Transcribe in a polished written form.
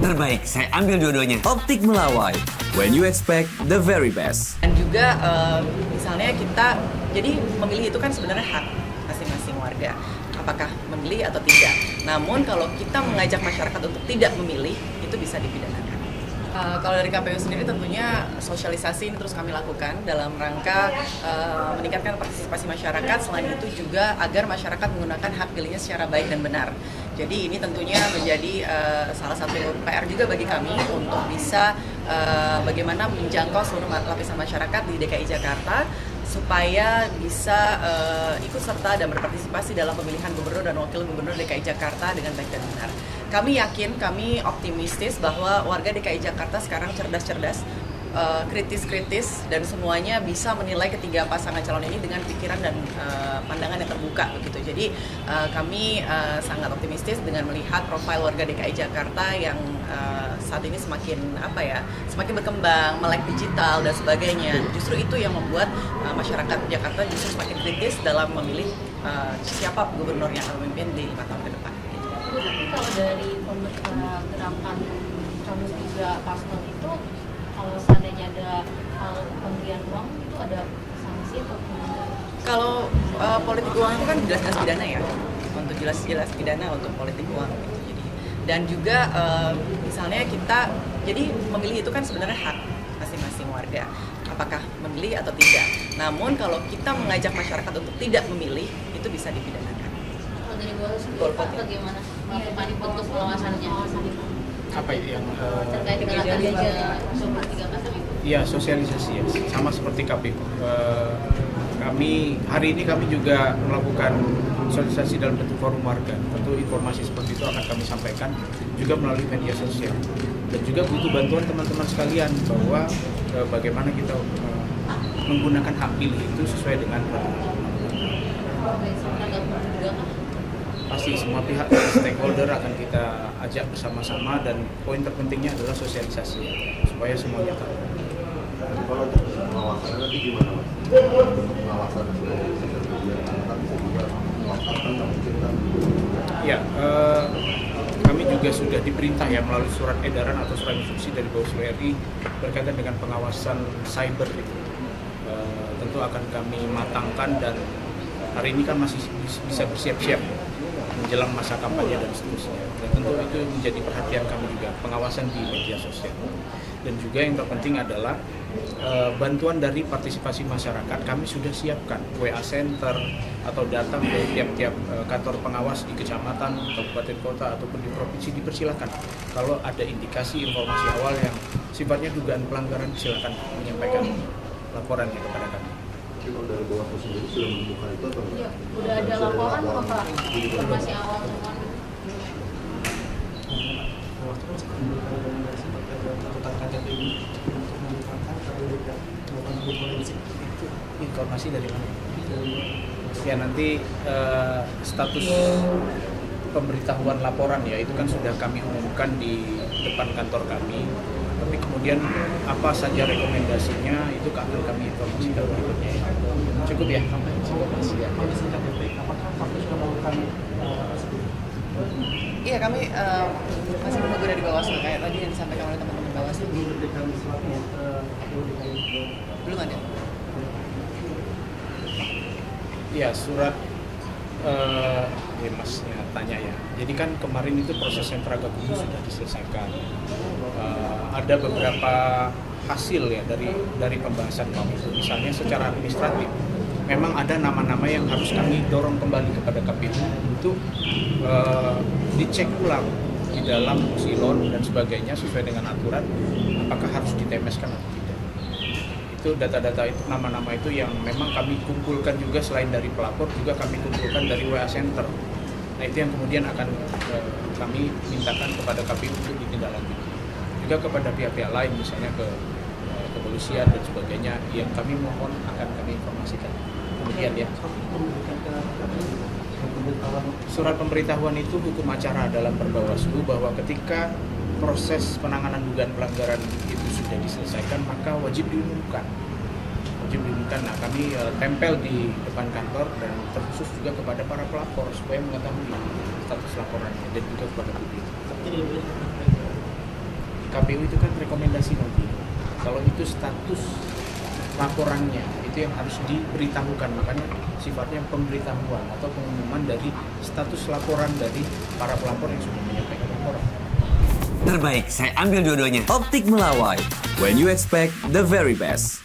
Terbaik, saya ambil dua-duanya. Optik Melawai, when you expect the very best. Dan juga misalnya kita, jadi memilih itu kan sebenarnya hak masing-masing warga, apakah memilih atau tidak. Namun kalau kita mengajak masyarakat untuk tidak memilih, itu bisa dipidanakan. Kalau dari KPU sendiri tentunya sosialisasi ini terus kami lakukan dalam rangka meningkatkan partisipasi masyarakat, selain itu juga agar masyarakat menggunakan hak pilihnya secara baik dan benar. Jadi ini tentunya menjadi salah satu PR juga bagi kami untuk bisa bagaimana menjangkau seluruh lapisan masyarakat di DKI Jakarta supaya bisa ikut serta dan berpartisipasi dalam pemilihan gubernur dan wakil gubernur DKI Jakarta dengan baik dan benar. Kami yakin, kami optimistis bahwa warga DKI Jakarta sekarang cerdas-cerdas, kritis-kritis, dan semuanya bisa menilai ketiga pasangan calon ini dengan pikiran dan pandangan yang terbuka begitu. Jadi kami sangat optimistis dengan melihat profil warga DKI Jakarta yang saat ini semakin berkembang, melek digital dan sebagainya. Justru itu yang membuat masyarakat Jakarta justru semakin kritis dalam memilih siapa gubernur yang akan memimpin di 5 tahun ke depan. Tapi kalau dari gerakan Coblos 3 Paslon itu, kalau seandainya ada pemberian uang itu ada sanksi atau gimana? Kalau politik uang itu kan jelas-jelas pidana ya, untuk jelas-jelas pidana untuk politik uang gitu. Jadi, dan juga misalnya kita, jadi memilih itu kan sebenarnya hak masing-masing warga, apakah memilih atau tidak. Namun kalau kita mengajak masyarakat untuk tidak memilih, itu bisa dipidanakan. Kalau dari Bawaslu sendiri Pak, bagaimana melakukan bentuk pengawasannya? Apa itu yang Terkait dengan Coblos 3 Paslon itu? ya sosialisasi ya, sama seperti KPU. Hari ini kami juga melakukan sosialisasi dalam bentuk forum warga. Tentu informasi seperti itu akan kami sampaikan juga melalui media sosial. Dan juga butuh bantuan teman-teman sekalian bahwa bagaimana kita menggunakan hak pilih itu sesuai dengan peraturan. Pasti semua pihak stakeholder akan kita ajak bersama-sama, dan poin terpentingnya adalah sosialisasi supaya semuanya tahu. Kalau untuk pengawasan nanti gimana Mas? Pengawasan Ya, kami juga sudah diperintah ya melalui surat edaran atau surat instruksi dari Bawaslu RI berkaitan dengan pengawasan cyber itu. Tentu akan kami matangkan, dan hari ini kan masih bisa bersiap-siap menjelang masa kampanye dan seterusnya. Dan tentu itu menjadi perhatian kami juga, pengawasan di media sosial. Dan juga yang terpenting adalah bantuan dari partisipasi masyarakat. Kami sudah siapkan WA Center atau datang ke tiap-tiap kantor pengawas di kecamatan, kabupaten kota ataupun di provinsi, dipersilakan. Kalau ada indikasi informasi awal yang sifatnya dugaan pelanggaran, silakan menyampaikan laporannya kepada kami. Kalau dari Bawaslu sendiri sudah menemukan itu atau enggak? Ya, udah ada laporan Pak, informasi awal semua. Informasi dari mana? Ya nanti status pemberitahuan laporan ya itu kan sudah kami umumkan di depan kantor kami. Tapi kemudian apa saja rekomendasinya itu akan kami informasikan berikutnya. Cukup ya? Iya, kami masih menunggu dari Bawaslu kayak tadi yang disampaikan oleh teman-teman Bawaslu. Belum ada. Iya, surat Masnya tanya ya. Jadi kan kemarin itu proses sentra gabungan sudah diselesaikan. Ada beberapa hasil ya dari pembahasan kami. Misalnya secara administratif, memang ada nama-nama yang harus kami dorong kembali kepada KPU untuk dicek ulang di dalam silon dan sebagainya sesuai dengan aturan, apakah harus ditemeskan atau tidak. Itu data-data itu, nama-nama itu yang memang kami kumpulkan juga, selain dari pelapor juga kami kumpulkan dari WA Center. Nah itu yang kemudian akan kami mintakan kepada KPU untuk ditindaklanjuti. Juga kepada pihak-pihak lain, misalnya ke kepolisian dan sebagainya, yang kami mohon akan kami informasikan. Demikian ya. Surat pemberitahuan itu hukum acara dalam Perbawaslu, bahwa ketika proses penanganan dugaan pelanggaran itu sudah diselesaikan, maka wajib diumumkan. Nah, kami tempel di depan kantor dan terkhusus juga kepada para pelapor supaya mengetahui status laporannya dan juga kepada publik. KPU itu kan rekomendasi nanti. Kalau itu status laporannya itu yang harus diberitahukan, makanya sifatnya pemberitahuan atau pengumuman dari status laporan dari para pelapor yang sudah menyampaikan laporan. Terbaik, saya ambil dua-duanya. Optik Melawai. When you expect the very best.